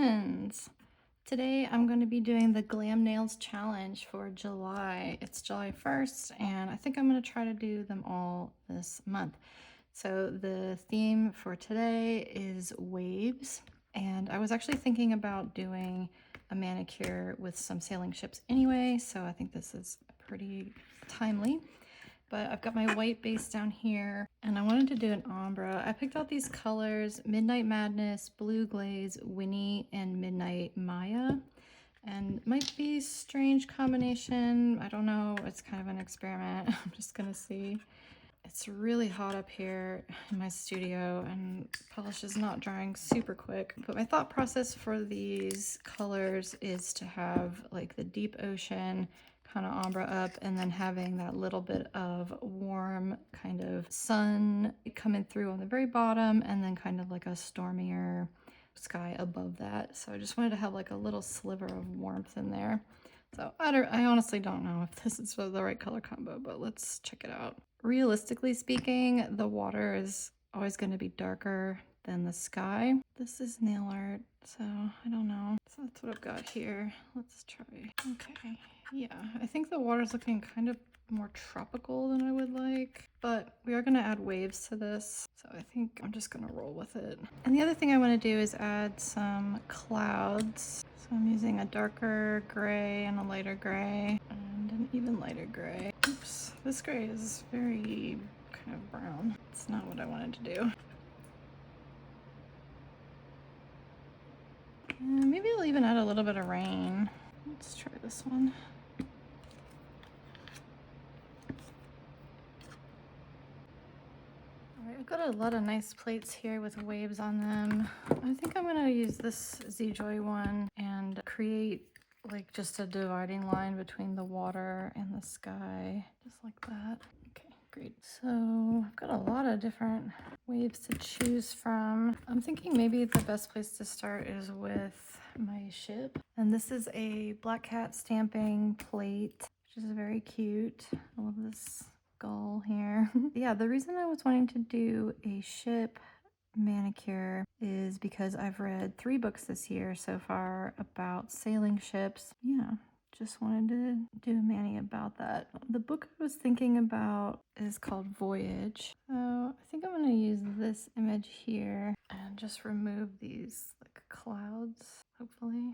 friends. Today I'm going to be doing the Glam Nails challenge for July. It's July 1st and I think I'm going to try to do them all this month. So the theme for today is waves, and I was actually thinking about doing a manicure with some sailing ships anyway, so I think this is pretty timely. But I've got my white base down here and I wanted to do an ombre. I picked out these colors: Midnight Madness, Blue Glaze, Winnie, and Midnight Maija. And it might be a strange combination. I don't know. It's kind of an experiment. I'm just gonna see. It's really hot up here in my studio and polish is not drying super quick. But my thought process for these colors is to have like the deep ocean kind of ombre up, and then having that little bit of warm kind of sun coming through on the very bottom, and then kind of like a stormier sky above that. So I just wanted to have like a little sliver of warmth in there. So I honestly don't know if this is the right color combo, but let's check it out. Realistically speaking, the water is always going to be darker than the sky. This is nail art, so I don't know. So that's what I've got here. Let's try. Okay, yeah, I think the water's looking kind of more tropical than I would like, but we are going to add waves to this, so I think I'm just going to roll with it. And the other thing I want to do is add some clouds. So I'm using a darker gray and a lighter gray and an even lighter gray. Oops, this gray is very kind of brown. It's not what I wanted to do. And maybe I'll even add a little bit of rain. Let's try this one. I've got a lot of nice plates here with waves on them. I think I'm going to use this Zjoy one and create like just a dividing line between the water and the sky, just like that. Okay, great. So I've got a lot of different waves to choose from. I'm thinking maybe the best place to start is with my ship. And this is a black cat stamping plate, which is very cute. I love this gull here. Yeah, the reason I was wanting to do a ship manicure is because I've read 3 books this year so far about sailing ships. Yeah, just wanted to do a mani about that. The book I was thinking about is called Voyage. So I think I'm going to use this image here and just remove these like clouds, hopefully.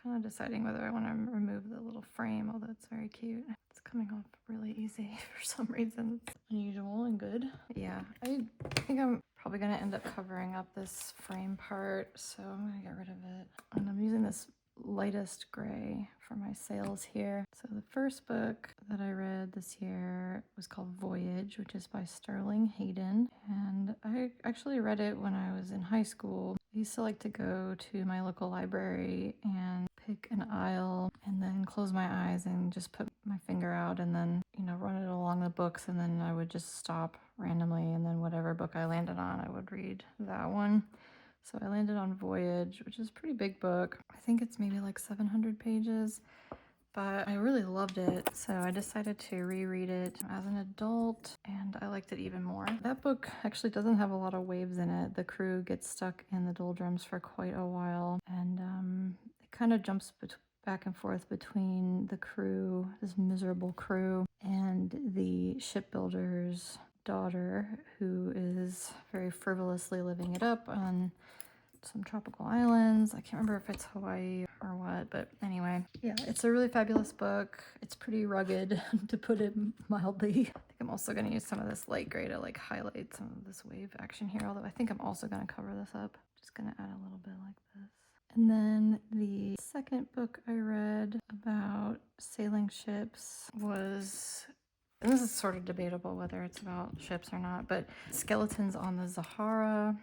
Kind of deciding whether I want to remove the little frame, although it's very cute. It's coming off really easy for some reason. It's unusual and good. Yeah, I think I'm probably going to end up covering up this frame part, so I'm going to get rid of it. And I'm using this lightest gray for my sails here. So the first book that I read this year was called Voyage, which is by Hayden, and I actually read it when I was in high school. I used to like to go to my local library and pick an aisle and then close my eyes and just put my finger out and then, run it along the books, and then I would just stop randomly, and then whatever book I landed on, I would read that one. So I landed on Voyage, which is a pretty big book. I think it's maybe like 700 pages, but I really loved it. So I decided to reread it as an adult, and I liked it even more. That book actually doesn't have a lot of waves in it. The crew gets stuck in the doldrums for quite a while, and it kind of jumps back and forth between the crew, this miserable crew, and the shipbuilder's daughter, who is very frivolously living it up on some tropical islands. I can't remember if it's Hawaii or what, but anyway, yeah, it's a really fabulous book. It's pretty rugged, to put it mildly. I think I'm also going to use some of this light gray to like highlight some of this wave action here, although I think I'm also going to cover this up. Just going to add a little bit like this. And then the second book I read about sailing ships was, and this is sort of debatable whether it's about ships or not, but Skeletons on the Zahara,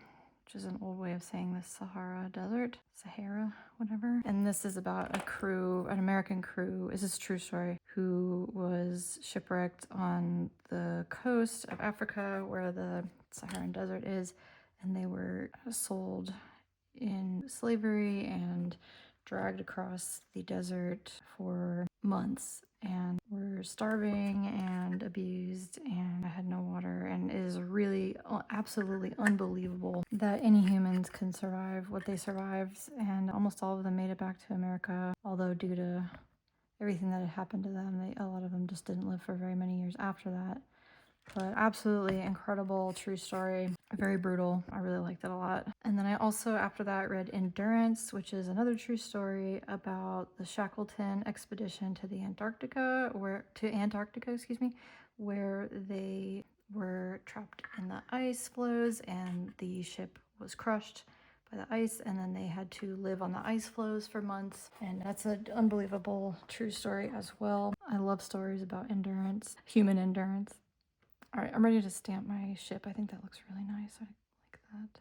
which is an old way of saying the Sahara Desert, Sahara, whatever. And this is about a crew, an American crew, this is a true story, who was shipwrecked on the coast of Africa where the Saharan Desert is, and they were sold in slavery and dragged across the desert for months. and were starving and abused, and I had no water. And it is really absolutely unbelievable that any humans can survive what they survived. And almost all of them made it back to America, although due to everything that had happened to them, a lot of them just didn't live for very many years after that. But absolutely incredible true story. Very brutal. I really liked it a lot. And then I also, after that, read Endurance, which is another true story about the Shackleton expedition to Antarctica, where they were trapped in the ice floes and the ship was crushed by the ice, and then they had to live on the ice floes for months. And that's an unbelievable true story as well. I love stories about endurance, human endurance. All right, I'm ready to stamp my ship. I think that looks really nice. I like that.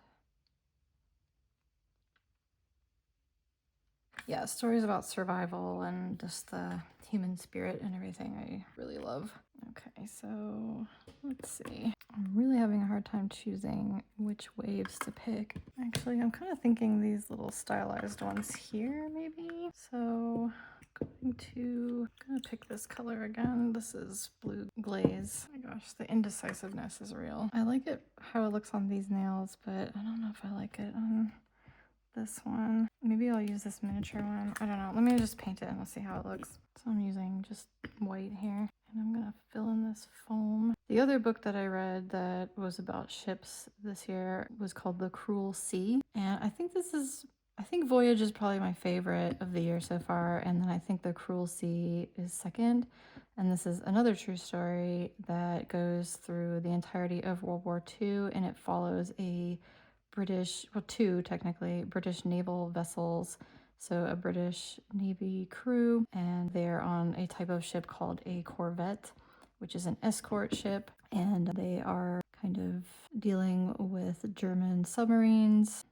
Yeah, stories about survival and just the human spirit and everything I really love. Okay, so let's see. I'm really having a hard time choosing which waves to pick. Actually, I'm kind of thinking these little stylized ones here, maybe. So I'm gonna pick this color again. This is blue glaze. Oh my gosh, the indecisiveness is real. I like it how it looks on these nails, but I don't know if I like it on this one. Maybe I'll use this miniature one. I don't know. Let me just paint it and we'll see how it looks. So I'm using just white here, and I'm gonna fill in this foam. The other book that I read that was about ships this year was called The Cruel Sea, and I think Voyage is probably my favorite of the year so far, and then I think The Cruel Sea is second. And this is another true story that goes through the entirety of World War II, and it follows two technically, British naval vessels. So a British Navy crew, and they're on a type of ship called a corvette, which is an escort ship, and they are kind of dealing with German submarines.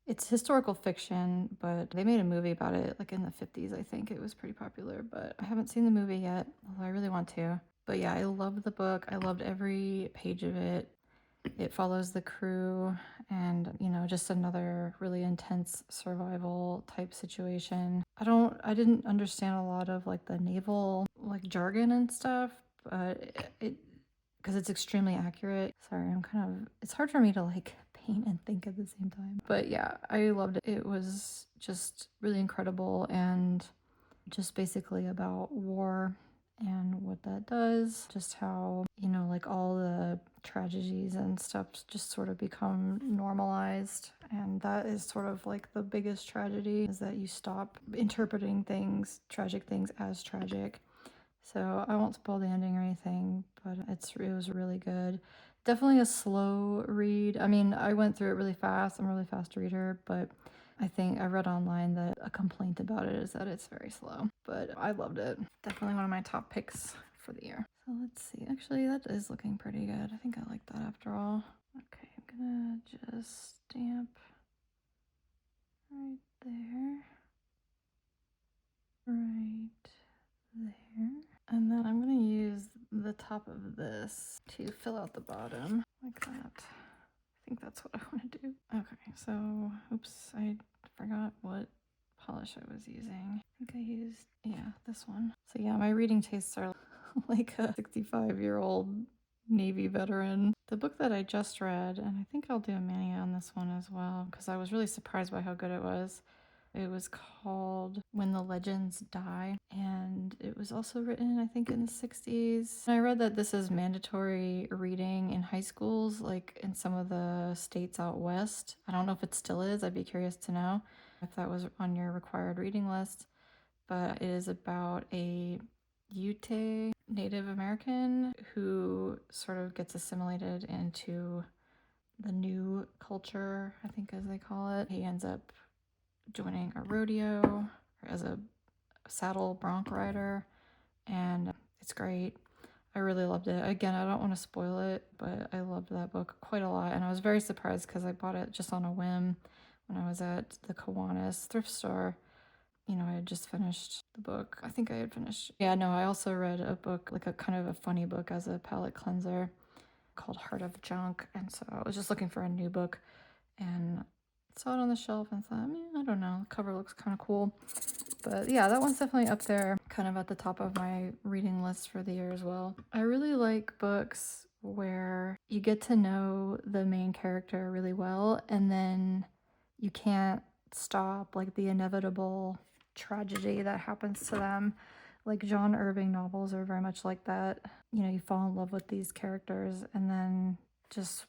It's historical fiction, but they made a movie about it like in the 50s, I think. It was pretty popular, but I haven't seen the movie yet, although I really want to. But yeah, I loved the book. I loved every page of it. It follows the crew and, just another really intense survival type situation. I didn't understand a lot of like the naval like jargon and stuff, but because it's extremely accurate. Sorry, it's hard for me to like paint and think at the same time. But yeah, I loved it. It was just really incredible and just basically about war and what that does, just how, like all the tragedies and stuff just sort of become normalized. And that is sort of like the biggest tragedy, is that you stop interpreting tragic things as tragic. So I won't spoil the ending or anything, but it was really good. Definitely a slow read. I mean, I went through it really fast. I'm a really fast reader, but I think I read online that a complaint about it is that it's very slow, but I loved it. Definitely one of my top picks for the year. So let's see. Actually, that is looking pretty good. I think I like that after all. Okay, I'm gonna just stamp right there. Right there. And then I'm going to use the top of this to fill out the bottom like that. I think that's what I want to do. Okay, so, oops, I forgot what polish I was using. I think I used, this one. So yeah, my reading tastes are like a 65-year-old Navy veteran. The book that I just read, and I think I'll do a mani on this one as well, because I was really surprised by how good it was. It was called When the Legends Die, and it was also written, I think, in the 60s. I read that this is mandatory reading in high schools, like in some of the states out west. I don't know if it still is. I'd be curious to know if that was on your required reading list. But it is about a Ute Native American who sort of gets assimilated into the new culture, I think, as they call it. He ends up joining a rodeo as a saddle bronc rider, and it's great. I really loved it. Again, I don't want to spoil it, but I loved that book quite a lot, and I was very surprised because I bought it just on a whim when I was at the Kiwanis thrift store. I had just finished the book. I think I had finished. Yeah, no, I also read a book, like a kind of a funny book as a palate cleanser called Heart of Junk, and so I was just looking for a new book and saw it on the shelf and thought, I don't know, the cover looks kind of cool. But yeah, that one's definitely up there. kind of at the top of my reading list for the year as well. I really like books where you get to know the main character really well and then you can't stop like the inevitable tragedy that happens to them. Like John Irving novels are very much like that. You know, you fall in love with these characters and then just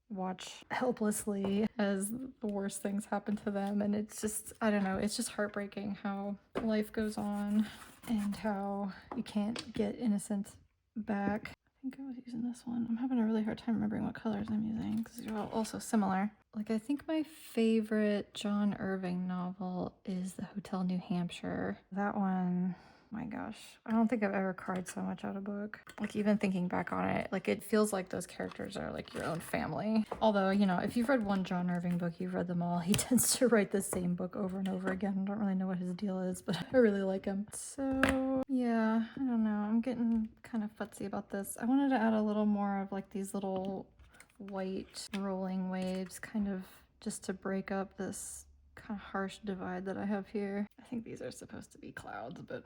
watch helplessly as the worst things happen to them, and it's just, I don't know, it's just heartbreaking how life goes on and how you can't get innocence back. I think I was using this one. I'm having a really hard time remembering what colors I'm using because they're all also similar. Like, I think my favorite John Irving novel is The Hotel New Hampshire. That one, my gosh, I don't think I've ever cried so much out of a book. Like, even thinking back on it, like, it feels like those characters are like your own family. Although, you know, if you've read one John Irving book, you've read them all. He tends to write the same book over and over again. I don't really know what his deal is, but I really like him. So yeah, I don't know, I'm getting kind of futzy about this. I wanted to add a little more of like these little white rolling waves, kind of just to break up this kind of harsh divide that I have here. I think these are supposed to be clouds, but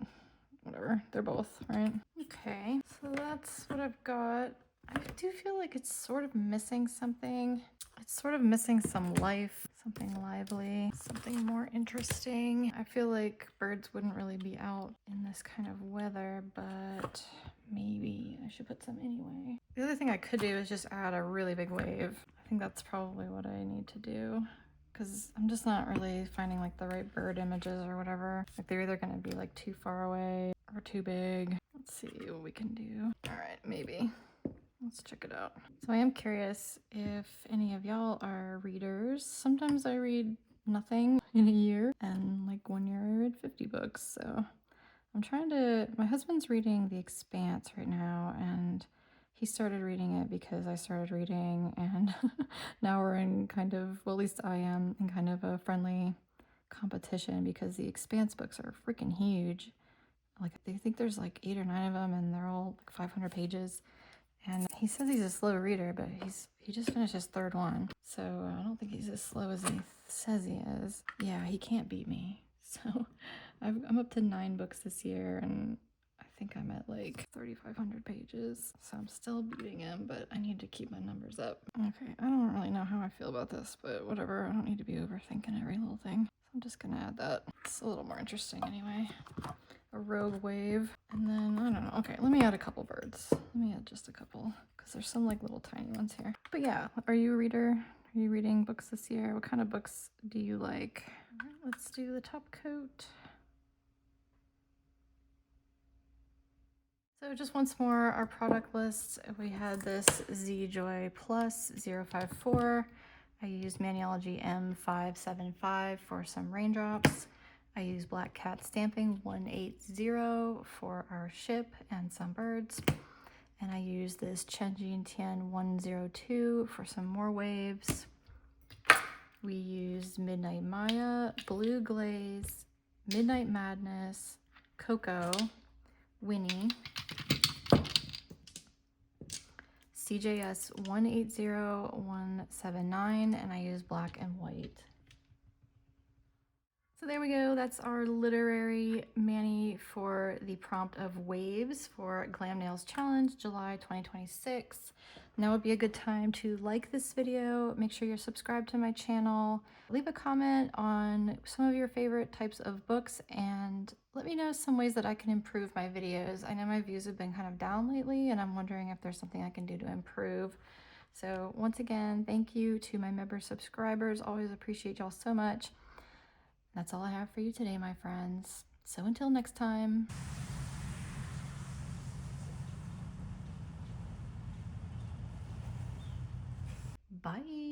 whatever, they're both, right? Okay, so that's what I've got. I do feel like it's sort of missing something. It's sort of missing some life, something lively, something more interesting. I feel like birds wouldn't really be out in this kind of weather, but maybe I should put some anyway. The other thing I could do is just add a really big wave. I think that's probably what I need to do, because I'm just not really finding like the right bird images or whatever. Like, they're either going to be like too far away or too big. Let's see what we can do. All right, maybe. Let's check it out. So I am curious if any of y'all are readers. Sometimes I read nothing in a year, and like one year I read 50 books. So I'm trying to, my husband's reading The Expanse right now, and he started reading it because I started reading, and now we're in kind of, well, at least I am in kind of a friendly competition because the Expanse books are freaking huge. Like, they think there's like 8 or 9 of them, and they're all like 500 pages. And he says he's a slow reader, but he just finished his 3rd one. So I don't think he's as slow as he says he is. Yeah, he can't beat me. So I'm up to 9 books this year, and I think I'm at like 3,500 pages. So I'm still beating him, but I need to keep my numbers up. Okay, I don't really know how I feel about this, but whatever. I don't need to be overthinking every little thing. So I'm just gonna add that. It's a little more interesting anyway. A rogue wave, and then I don't know. Okay, let me add a couple birds. Let me add just a couple, because there's some like little tiny ones here. But yeah, are you a reader? Are you reading books this year? What kind of books do you like? All right, let's do the top coat. So just once more, our product list. We had this Zjoy Plus 054. I used Maniology M575 for some raindrops. I use Black Cat Stamping 180 for our ship and some birds. And I use this ChenJianTien 102 for some more waves. We used Midnight Maija, Blue Glaze, Midnight Madness, Cocoa, Winnie, CJS 180179, and I use black and white. So there we go, that's our literary mani for the prompt of waves for Glam Nails Challenge, July 2026. Now would be a good time to like this video, make sure you're subscribed to my channel, leave a comment on some of your favorite types of books, and let me know some ways that I can improve my videos. I know my views have been kind of down lately, and I'm wondering if there's something I can do to improve. So once again, thank you to my member subscribers, always appreciate y'all so much. That's all I have for you today, my friends. So until next time. Bye.